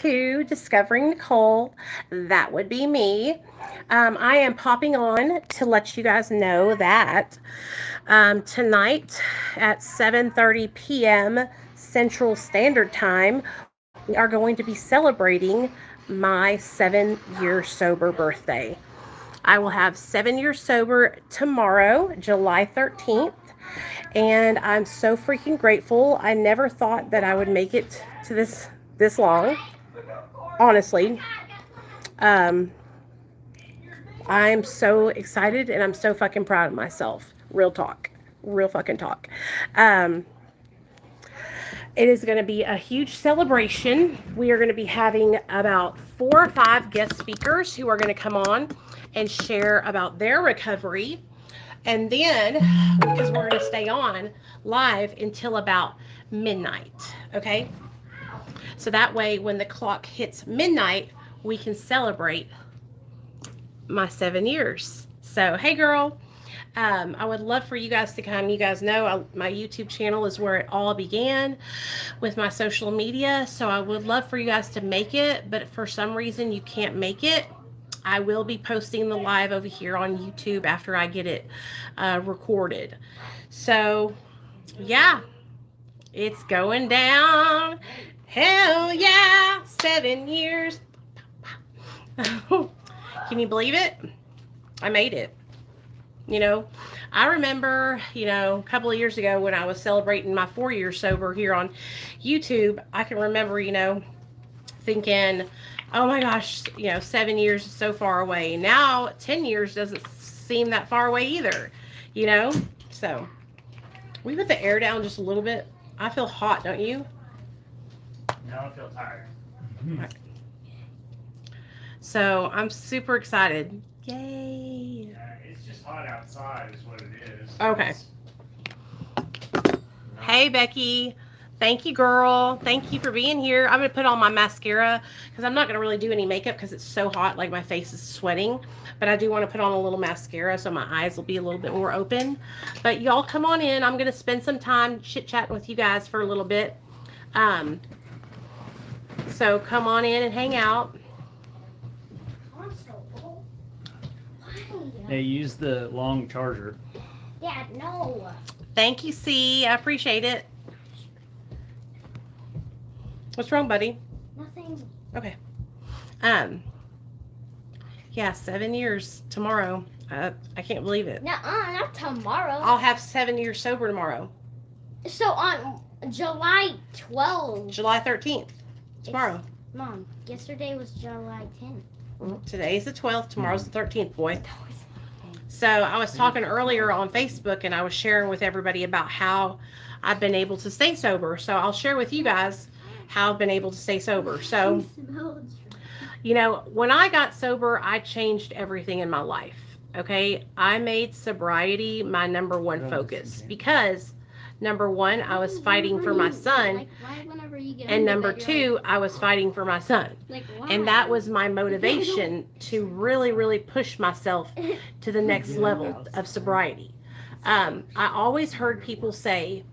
to Discovering Nicole. That would be me. I am popping on to let you guys know that tonight at 7:30 p.m. Central Standard Time, we are going to be celebrating my 7-year sober birthday. I will have 7 years sober tomorrow, July 13th, and I'm so freaking grateful. I never thought that I would make it to this long. Honestly, um, I'm so excited and I'm so fucking proud of myself. Real talk, real fucking talk. Um, it is going to be a huge celebration. We are going to be having about 4 or 5 guest speakers who are going to come on and share about their recovery. And then, because we're going to stay on live until about midnight, okay? So that way, when the clock hits midnight, we can celebrate my 7 years. So, hey, girl, I would love for you guys to come. You guys know my YouTube channel is where it all began with my social media. So I would love for you guys to make it. But if for some reason you can't make it, I will be posting the live over here on YouTube after I get it recorded. So, yeah, it's going down. Hell yeah, 7 years. Can you believe it? I made it. You know, I remember, a couple of years ago when I was celebrating my 4 years sober here on YouTube, I can remember, thinking, oh my gosh, 7 years is so far away. Now 10 years doesn't seem that far away either, So we put the air down just a little bit. I feel hot, don't you? No, I feel tired. Okay. So I'm super excited. Yay. Yeah, it's just hot outside is what it is. Okay. Hey, Becky. Thank you, girl. Thank you for being here. I'm going to put on my mascara because I'm not going to really do any makeup because it's so hot. Like, my face is sweating. But I do want to put on a little mascara so my eyes will be a little bit more open. But y'all come on in. I'm going to spend some time chit-chatting with you guys for a little bit. So come on in and hang out. Hey, use the long charger. Dad, no. Thank you, C. I appreciate it. What's wrong, buddy? Nothing. Okay. Yeah, 7 years tomorrow. I can't believe it. Nuh-uh, not tomorrow. I'll have 7 years sober tomorrow. So on July 12th. July 13th. Tomorrow. Mom, yesterday was July 10th. Today's the 12th. Tomorrow's the 13th, boy. So I was talking earlier on Facebook and I was sharing with everybody about how I've been able to stay sober. So I'll share with you guys how I've been able to stay sober. So, when I got sober, I changed everything in my life. Okay. I made sobriety my number one focus because number one, I was fighting for my son. And number two, I was fighting for my son. And that was my motivation to really, really push myself to the next level of sobriety. I always heard people say,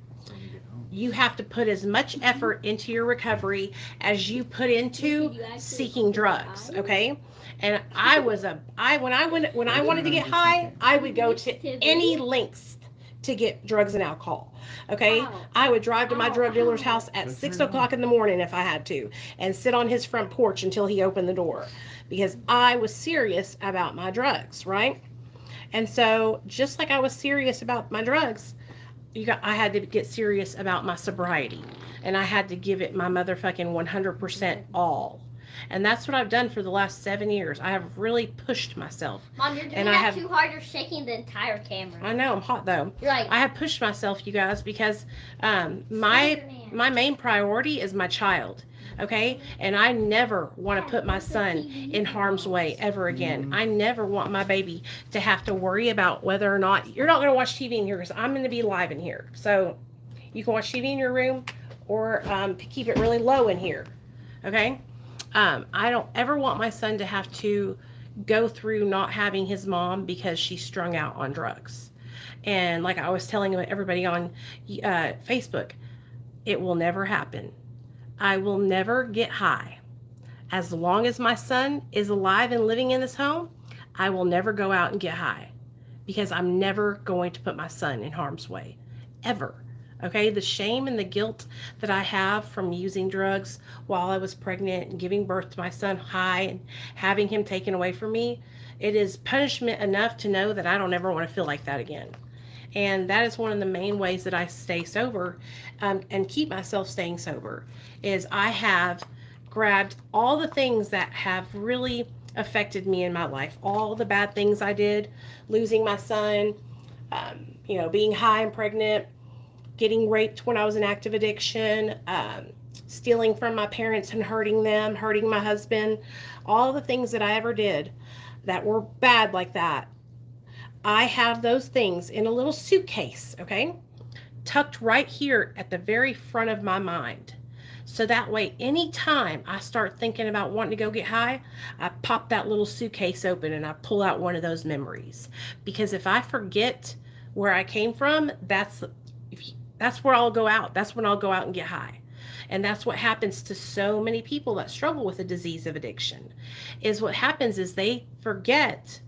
you have to put as much effort into your recovery as you put into seeking drugs. Okay. And when I wanted to get high, I would go to any lengths to get drugs and alcohol. Okay. I would drive to my drug dealer's house at 6 o'clock in the morning if I had to and sit on his front porch until he opened the door because I was serious about my drugs. Right. And so just like I was serious about my drugs, I had to get serious about my sobriety and I had to give it my motherfucking 100% all. And that's what I've done for the last 7 years. I have really pushed myself. Mom, you're doing that too hard. You're shaking the entire camera. I know, I'm hot though. You're like, I have pushed myself, you guys, because my main priority is my child. Okay? And I never want to put my son in harm's way ever again. I never want my baby to have to worry about whether or not you're not going to watch TV in here because I'm going to be live in here. So you can watch TV in your room or keep it really low in here. Okay? I don't ever want my son to have to go through not having his mom because she's strung out on drugs. And like I was telling everybody on Facebook, it will never happen. I will never get high. as long as my son is alive and living in this home, I will never go out and get high because I'm never going to put my son in harm's way, ever. Okay, the shame and the guilt that I have from using drugs while I was pregnant and giving birth to my son high and having him taken away from me, it is punishment enough to know that I don't ever want to feel like that again. And that is one of the main ways that I stay sober, and keep myself staying sober, is I have grabbed all the things that have really affected me in my life, all the bad things I did, losing my son, being high and pregnant, getting raped when I was in active addiction, stealing from my parents and hurting them, hurting my husband, all the things that I ever did that were bad like that. I have those things in a little suitcase, okay, tucked right here at the very front of my mind. So that way, anytime I start thinking about wanting to go get high, I pop that little suitcase open and I pull out one of those memories. Because if I forget where I came from, that's where I'll go out. That's when I'll go out and get high. And that's what happens to so many people that struggle with the disease of addiction. Is what happens is they forget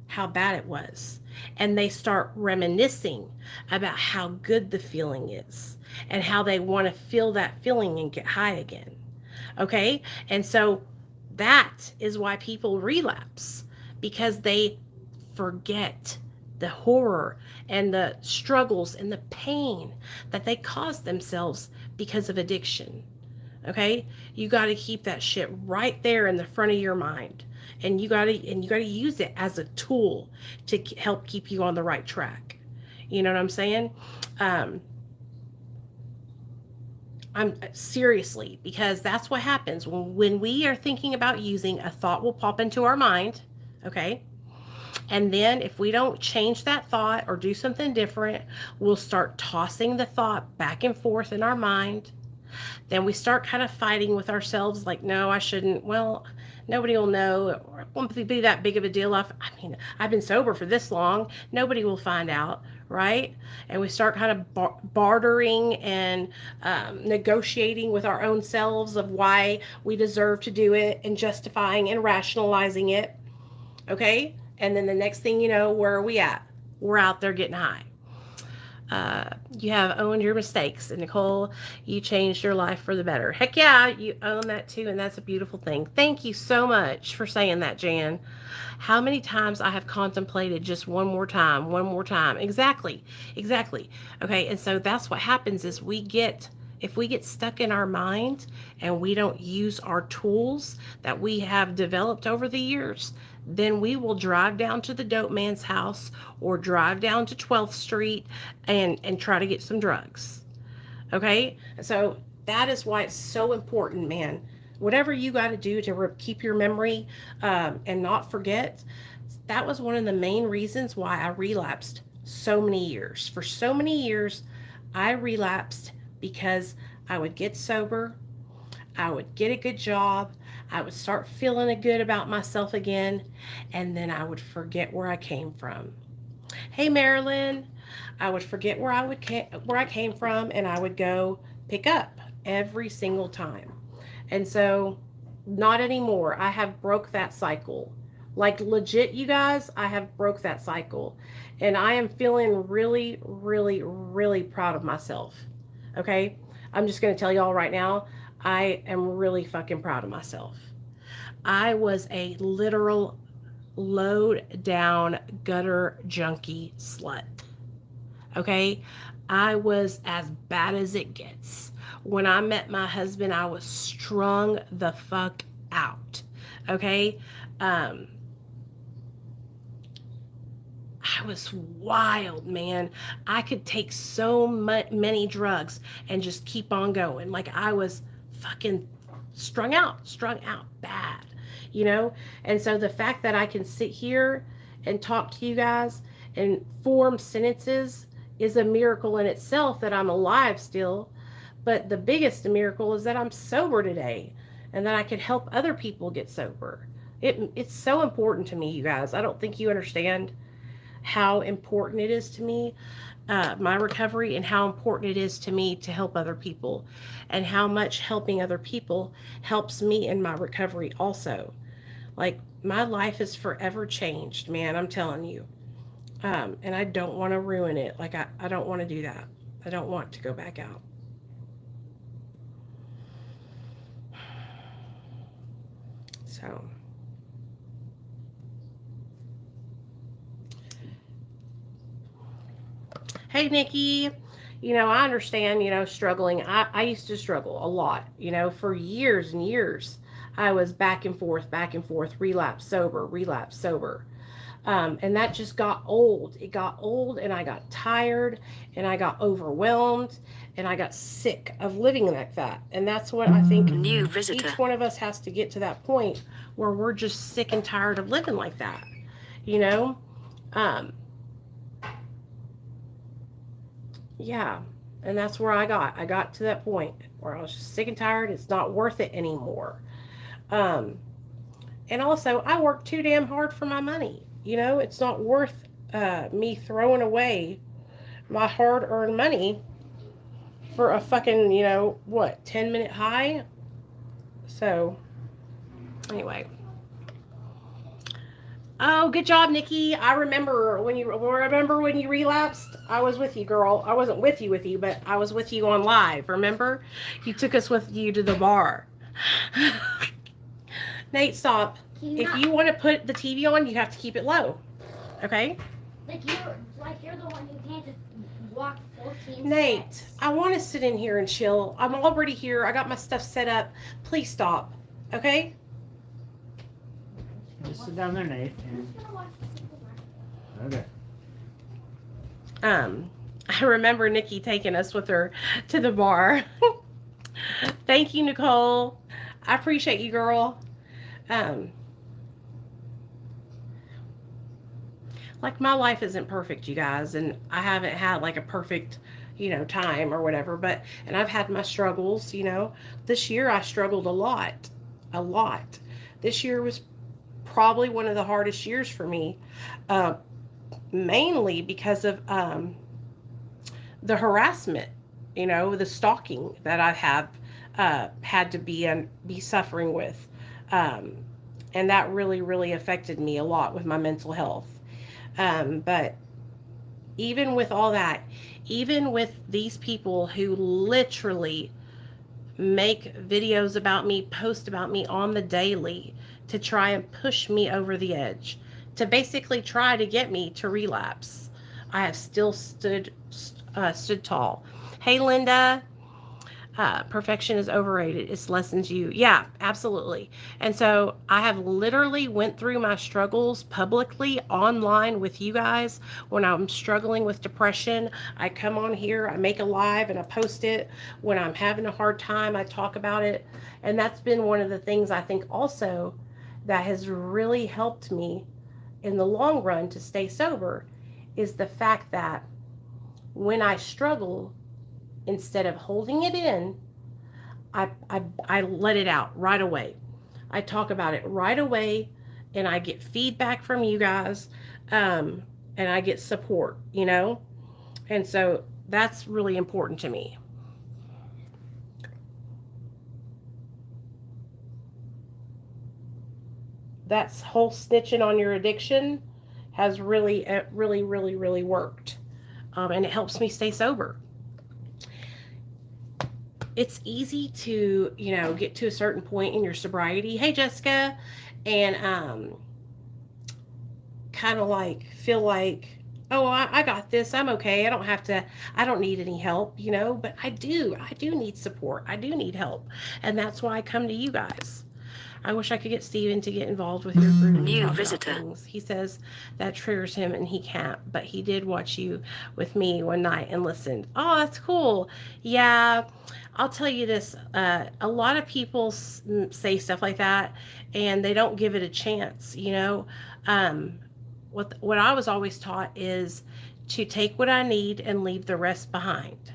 how bad it was, and they start reminiscing about how good the feeling is and how they want to feel that feeling and get high again. Okay? And so that is why people relapse, because they forget the horror and the struggles and the pain that they caused themselves because of addiction. Okay? You got to keep that shit right there in the front of your mind. And you got to use it as a tool to help keep you on the right track. You know what I'm saying? I'm seriously, because that's what happens when we are thinking about using. A thought will pop into our mind, okay? And then if we don't change that thought or do something different, we'll start tossing the thought back and forth in our mind. Then we start kind of fighting with ourselves, like, no, I shouldn't. Well, nobody will know. It won't be that big of a deal. I've been sober for this long. Nobody will find out, right? And we start kind of bartering and negotiating with our own selves of why we deserve to do it, and justifying and rationalizing it, okay? And then the next thing you know, where are we at? We're out there getting high. You have owned your mistakes, and Nicole, you changed your life for the better. Heck yeah, you own that too, and that's a beautiful thing. Thank you so much for saying that, Jan. How many times I have contemplated just one more time. Exactly. Okay, and so that's what happens is if we get stuck in our mind and we don't use our tools that we have developed over the years, then we will drive down to the dope man's house or drive down to 12th Street and try to get some drugs. Okay? So that is why it's so important, man. Whatever you got to do to keep your memory and not forget, that was one of the main reasons why I relapsed so many years. For so many years, I relapsed because I would get sober, I would get a good job, I would start feeling good about myself again, and then I would forget where I came from. Hey, Marilyn. I would forget where I came from, and I would go pick up every single time. And so, not anymore. I have broke that cycle. Like legit, you guys, I have broke that cycle. And I am feeling really, really, really proud of myself. Okay? I'm just going to tell y'all right now, I am really fucking proud of myself. I was a literal low down gutter junkie slut. Okay? I was as bad as it gets. When I met my husband, I was strung the fuck out. Okay? I was wild, man. I could take so many drugs and just keep on going. Like I was fucking strung out bad, you know? And so the fact that I can sit here and talk to you guys and form sentences is a miracle in itself, that I'm alive still. But the biggest miracle is that I'm sober today and that I could help other people get sober. It's so important to me, you guys. I don't think you understand. how important it is to me, my recovery, and how important it is to me to help other people, and how much helping other people helps me in my recovery also. Like, my life is forever changed, man. I'm telling you. And I don't want to ruin it. Like, I don't want to do that. I don't want to go back out. So, hey, Nikki. I understand, struggling. I used to struggle a lot, for years and years. I was back and forth, relapse, sober. And that just got old. It got old, and I got tired, and I got overwhelmed, and I got sick of living like that. And that's what I think New visitor. each one of us has to get to, that point where we're just sick and tired of living like that. You know? Yeah. And that's where I got to that point where I was just sick and tired. It's not worth it anymore. And also, I work too damn hard for my money. It's not worth me throwing away my hard earned money for a fucking, 10-minute high. So, anyway. Oh, good job, Nikki. I remember when you relapsed. I was with you, girl. I wasn't with you, but I was with you on live. Remember? You took us with you to the bar. Nate, stop. If you want to put the TV on, you have to keep it low. Okay? Like you're the one who can't just walk 14 Nate, steps. I want to sit in here and chill. I'm already here. I got my stuff set up. Please stop. Okay? Just sit down there, Nate. Okay. I remember Nikki taking us with her to the bar. Thank you, Nicole. I appreciate you, girl. Like, my life isn't perfect, you guys, and I haven't had like a perfect, time or whatever, and I've had my struggles. This year I struggled a lot. This year was probably one of the hardest years for me, mainly because of the harassment, the stalking that I have had to be suffering with, and that really, really affected me a lot with my mental health. But even with all that, even with these people who literally make videos about me, post about me on the daily to try and push me over the edge, to basically try to get me to relapse, I have still stood tall. Hey, Linda. Perfection is overrated. It's lessens you. Yeah, absolutely. And so I have literally went through my struggles publicly online with you guys. When I'm struggling with depression, I come on here, I make a live and I post it. When I'm having a hard time, I talk about it. And that's been one of the things I think also that has really helped me in the long run to stay sober, is the fact that when I struggle, instead of holding it in, I let it out right away. I talk about it right away, and I get feedback from you guys, and I get support, and so that's really important to me. That whole snitching on your addiction has really, really, really, really worked, and it helps me stay sober. It's easy to, get to a certain point in your sobriety. Hey, Jessica. And kind of like feel like, oh, I got this. I'm okay. I don't need any help, but I do need support. I do need help. And that's why I come to you guys. I wish I could get Steven to get involved with your group. New visitor. He says that triggers him and he can't, but he did watch you with me one night and listened. Oh, that's cool. Yeah, I'll tell you this. A lot of people say stuff like that and they don't give it a chance, What I was always taught is to take what I need and leave the rest behind,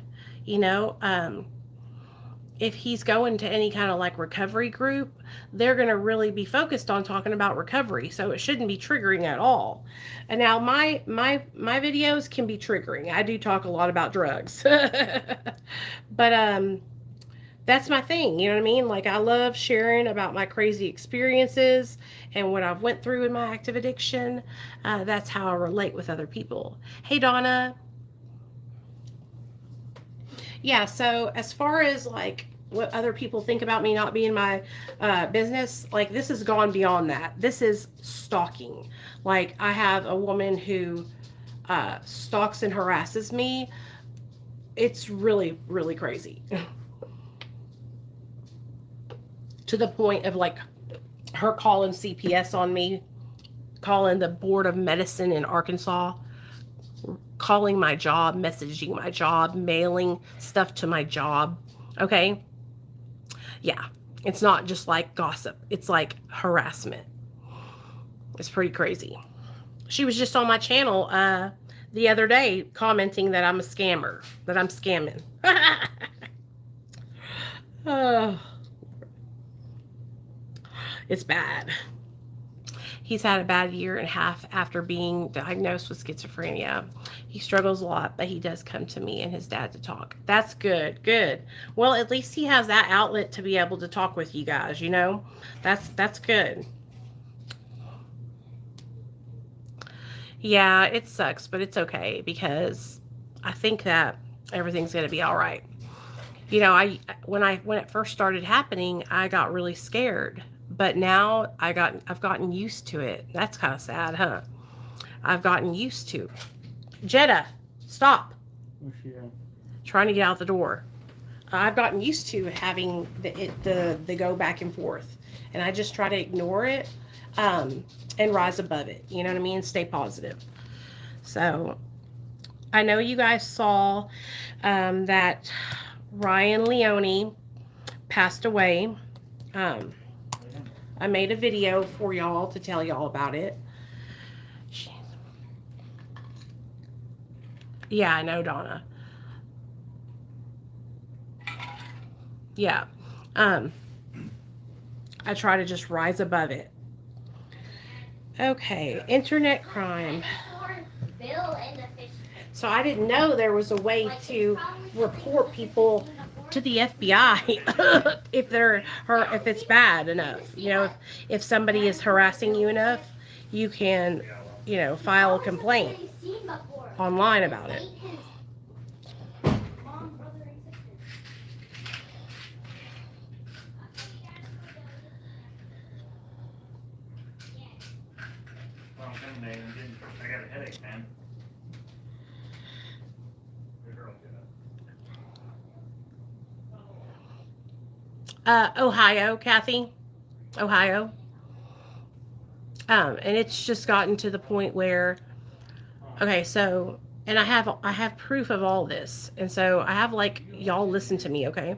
if he's going to any kind of like recovery group, they're going to really be focused on talking about recovery, so it shouldn't be triggering at all. And now my videos can be triggering. I do talk a lot about drugs. But that's my thing, you know what I mean? Like, I love sharing about my crazy experiences and what I've went through in my active addiction. That's how I relate with other people. Hey, Donna. Yeah, so as far as like what other people think about me not being my business, like, this has gone beyond that. This is stalking. Like, I have a woman who stalks and harasses me. It's really, really crazy. To the point of like her calling CPS on me, calling the Board of Medicine in Arkansas, calling my job, messaging my job, mailing stuff to my job. Okay? Yeah. It's not just like gossip. It's like harassment. It's pretty crazy. She was just on my channel the other day commenting that I'm a scammer, that I'm scamming. Oh, it's bad. He's had a bad year and a half after being diagnosed with schizophrenia. He struggles a lot, but he does come to me and his dad to talk. That's good. Good. Well, at least he has that outlet to be able to talk with you guys, you know? That's good. Yeah, it sucks, but it's okay because I think that everything's going to be all right. You know, when it first started happening, I got really scared. But now I've gotten used to it. That's kind of sad, huh? I've gotten used to. Jetta, stop. Where's she at? Trying to get out the door. I've gotten used to having the go back and forth, and I just try to ignore it, and rise above it. You know what I mean? Stay positive. So I know you guys saw that Ryan Leone passed away. I made a video for y'all to tell y'all about it. Yeah, I know, Donna. Yeah. I try to just rise above it. Okay, internet crime. So I didn't know there was a way to report people to the FBI if it's bad enough. You know, if somebody is harassing you enough, you can, you know, file a complaint online about it. Well, I'm intimidating. I got a headache, man. Good girl, Ohio, Kathy. Ohio. And it's just gotten to the point where, okay, so, and I have proof of all this. And so I have, like, y'all listen to me, okay?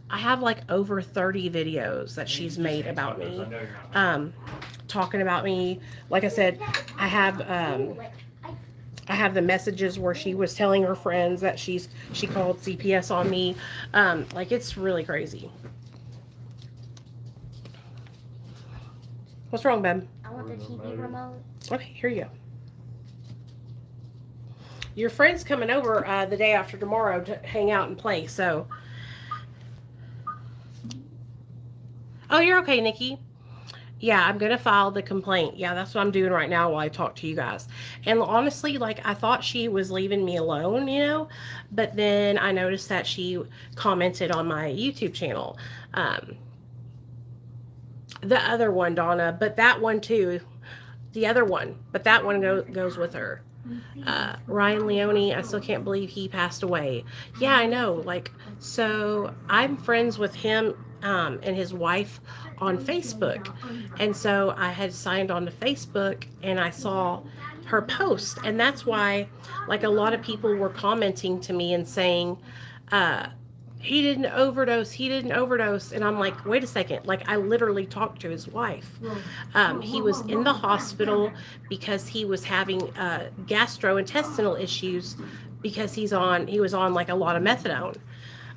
I have like over 30 videos that she's made about me, talking about me. Like I said, I have the messages where she was telling her friends that she called CPS on me. Like, it's really crazy. What's wrong, babe? I want the TV remote. Okay, here you go. Your friend's coming over the day after tomorrow to hang out and play, so. Oh, you're okay, Nikki. Yeah, I'm going to file the complaint. Yeah, that's what I'm doing right now while I talk to you guys. And honestly, like, I thought she was leaving me alone, you know, but then I noticed that she commented on my YouTube channel. The other one, Donna, but that one too. The other one, but that one goes with her. Ryan Leone, I still can't believe he passed away. Yeah, I know. Like, so I'm friends with him and his wife on Facebook. And so I had signed on to Facebook and I saw her post. And that's why, like, a lot of people were commenting to me and saying, he didn't overdose. And I'm like, wait a second. Like, I literally talked to his wife. He was in the hospital because he was having gastrointestinal issues because he was on like a lot of methadone.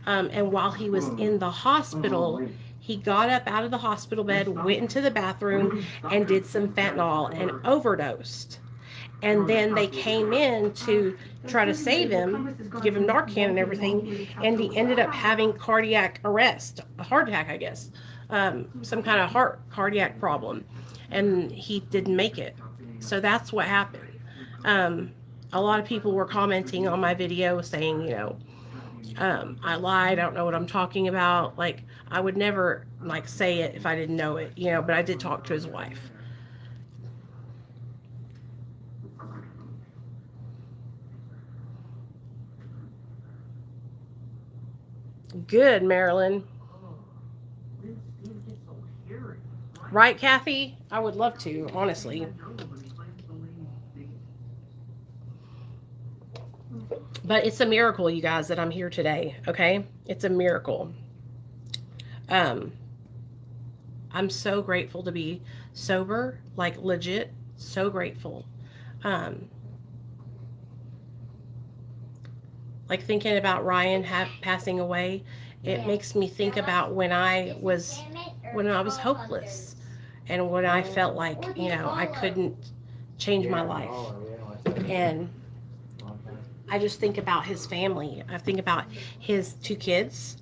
And while he was in the hospital, he got up out of the hospital bed, went into the bathroom, and did some fentanyl and overdosed. And then they came in to try to save him, give him Narcan and everything, and he ended up having cardiac arrest, a heart attack, I guess, some kind of cardiac problem, and he didn't make it. So that's what happened. A lot of people were commenting on my video saying, I lied. I don't know what I'm talking about. Like, I would never like say it if I didn't know it, but I did talk to his wife. Good, Marilyn. Right, Kathy? I would love to, honestly. But it's a miracle, you guys, that I'm here today, okay? It's a miracle. I'm so grateful to be sober, like legit, so grateful. Like thinking about Ryan passing away, it makes me think about when I was hopeless and when I felt like, I couldn't change my life. And I just think about his family. I think about his 2 kids,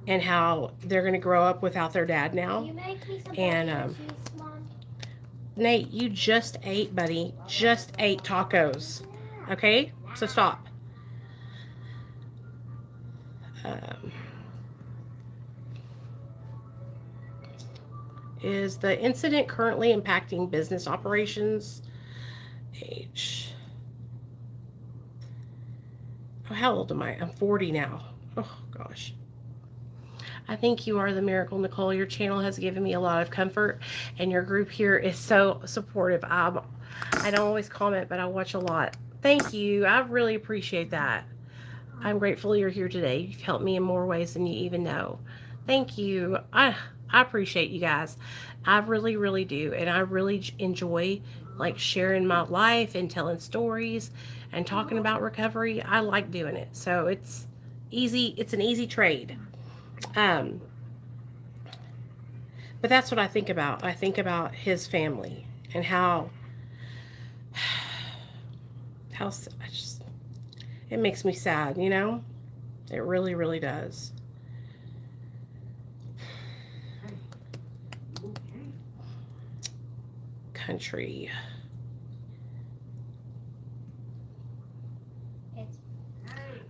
and how they're going to grow up without their dad now. And Nate, you just ate, buddy. Just ate tacos. Okay? So stop. Is the incident currently impacting business operations? Age. Oh, how old am I? I'm 40 now. Oh, gosh. I think you are the miracle, Nicole. Your channel has given me a lot of comfort, and your group here is so supportive. I don't always comment, but I watch a lot. Thank you. I really appreciate that. I'm grateful you're here today. You've helped me in more ways than you even know. Thank you. I appreciate you guys. I really, really do. And I really enjoy like sharing my life and telling stories and talking about recovery. I like doing it. So it's easy. It's an easy trade. But that's what I think about. I think about his family and how it makes me sad, It really, really does. Country.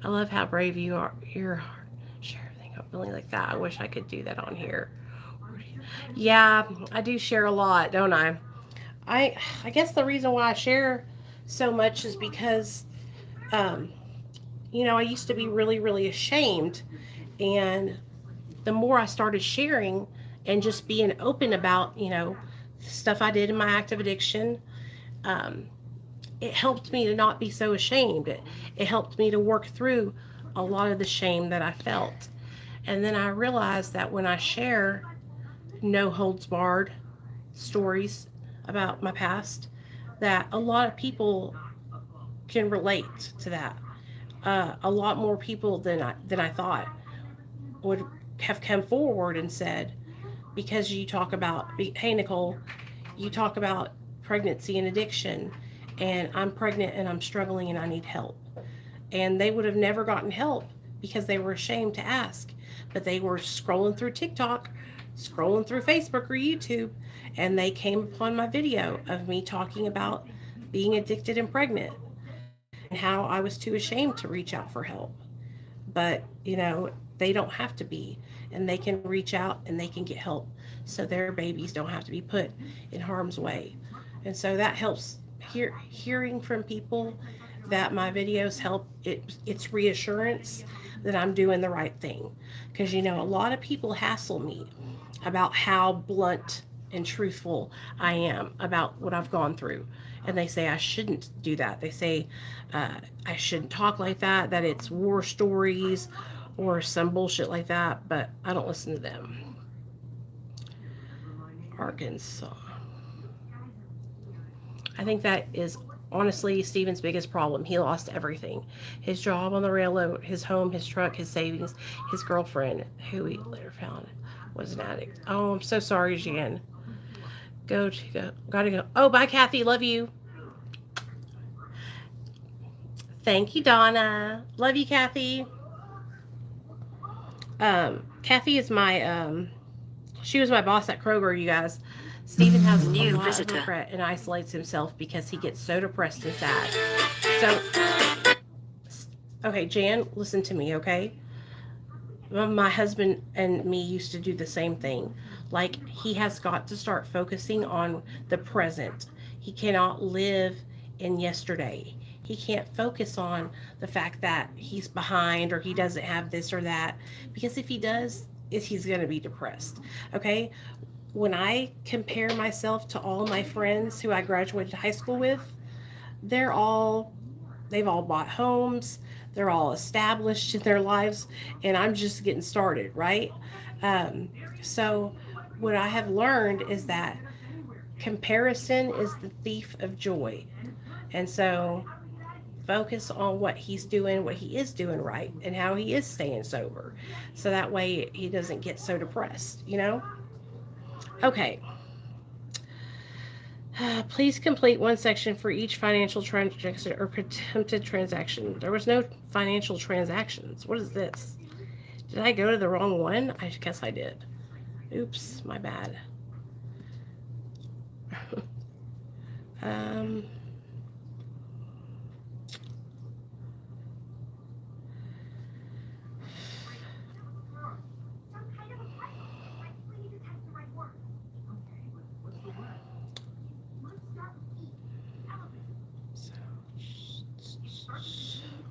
I love how brave you are. You're share everything openly like that. I wish I could do that on here. Yeah, I do share a lot, don't I? I guess the reason why I share so much is because, I used to be really, really ashamed. And the more I started sharing and just being open about, stuff I did in my active addiction, it helped me to not be so ashamed. It helped me to work through a lot of the shame that I felt. And then I realized that when I share no holds barred stories about my past, that a lot of people can relate to that. A lot more people than I thought would have come forward and said, because you talk about, hey Nicole, you talk about pregnancy and addiction, and I'm pregnant and I'm struggling and I need help. And they would have never gotten help because they were ashamed to ask. But they were scrolling through TikTok, scrolling through Facebook or YouTube, and they came upon my video of me talking about being addicted and pregnant and how I was too ashamed to reach out for help. But, they don't have to be, and they can reach out and they can get help so their babies don't have to be put in harm's way. And so that helps. Hearing from people that my videos help, it's reassurance that I'm doing the right thing. Because, a lot of people hassle me about how blunt and truthful I am about what I've gone through. And they say I shouldn't do that. They say I shouldn't talk like that it's war stories or some bullshit like that. But I don't listen to them. Arkansas. I think that is honestly Steven's biggest problem. He lost everything. His job on the railroad, his home, his truck, his savings, his girlfriend, who he later found was an addict. Oh, I'm so sorry, Jan. Gotta go. Oh, bye, Kathy. Love you. Thank you, Donna. Love you, Kathy. Kathy is my she was my boss at Kroger, you guys. Steven has a lot of regret and isolates himself because he gets so depressed and sad. So, okay, Jan, listen to me, okay? My husband and me used to do the same thing. Like, he has got to start focusing on the present. He cannot live in yesterday. He can't focus on the fact that he's behind or he doesn't have this or that, because if he does, he's going to be depressed. Okay? When I compare myself to all my friends who I graduated high school with, they've all bought homes, they're all established in their lives, and I'm just getting started, right? So what I have learned is that comparison is the thief of joy. And so focus on what he's doing, what he is doing right, and how he is staying sober. So that way he doesn't get so depressed, you know? Okay. Please complete one section for each financial transaction or attempted transaction. There was no financial transactions. What is this? Did I go to the wrong one? I guess I did. Oops, my bad.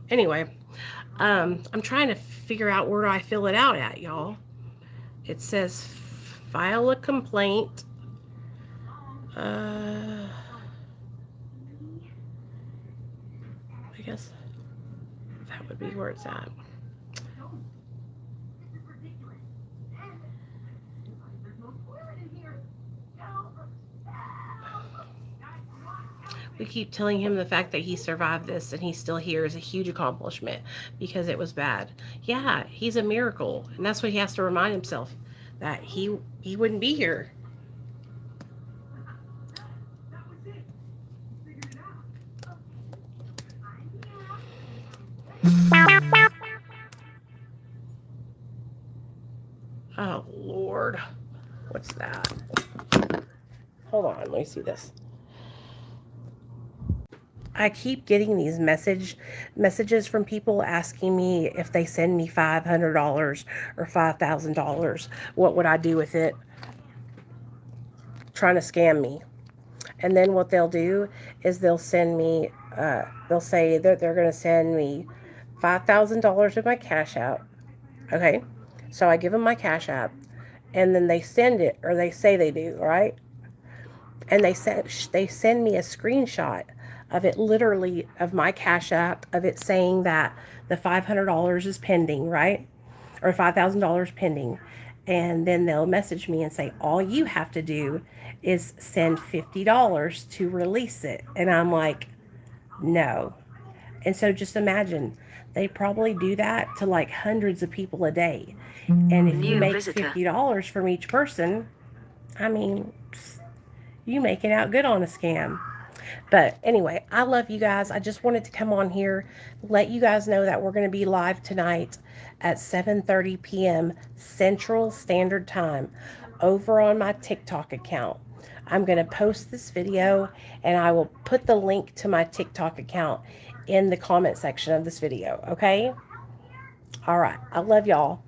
Anyway, I'm trying to figure out where do I fill it out at, y'all. It says file a complaint. I guess that would be where it's at. We keep telling him the fact that he survived this and he's still here is a huge accomplishment because it was bad. Yeah, he's a miracle. And that's what he has to remind himself, that he wouldn't be here. Oh, Lord. What's that? Hold on, let me see this. I keep getting these messages from people asking me if they send me $500 or $5,000, what would I do with it? Trying to scam me. And then what they'll do is they'll send me, they'll say that they're going to send me $5,000 with my Cash App. Okay? So I give them my Cash App, and then they send it, or they say they do, right? And they send me a screenshot of it, literally, of my Cash App, of it saying that the $500 is pending, right? Or $5,000 pending. And then they'll message me and say, all you have to do is send $50 to release it. And I'm like, no. And so just imagine, they probably do that to like hundreds of people a day. And if you make $50 from each person, I mean, you make it out good on a scam. But anyway, I love you guys. I just wanted to come on here, let you guys know that we're going to be live tonight at 7:30 p.m. Central Standard Time over on my TikTok account. I'm going to post this video, and I will put the link to my TikTok account in the comment section of this video, okay? All right. I love y'all.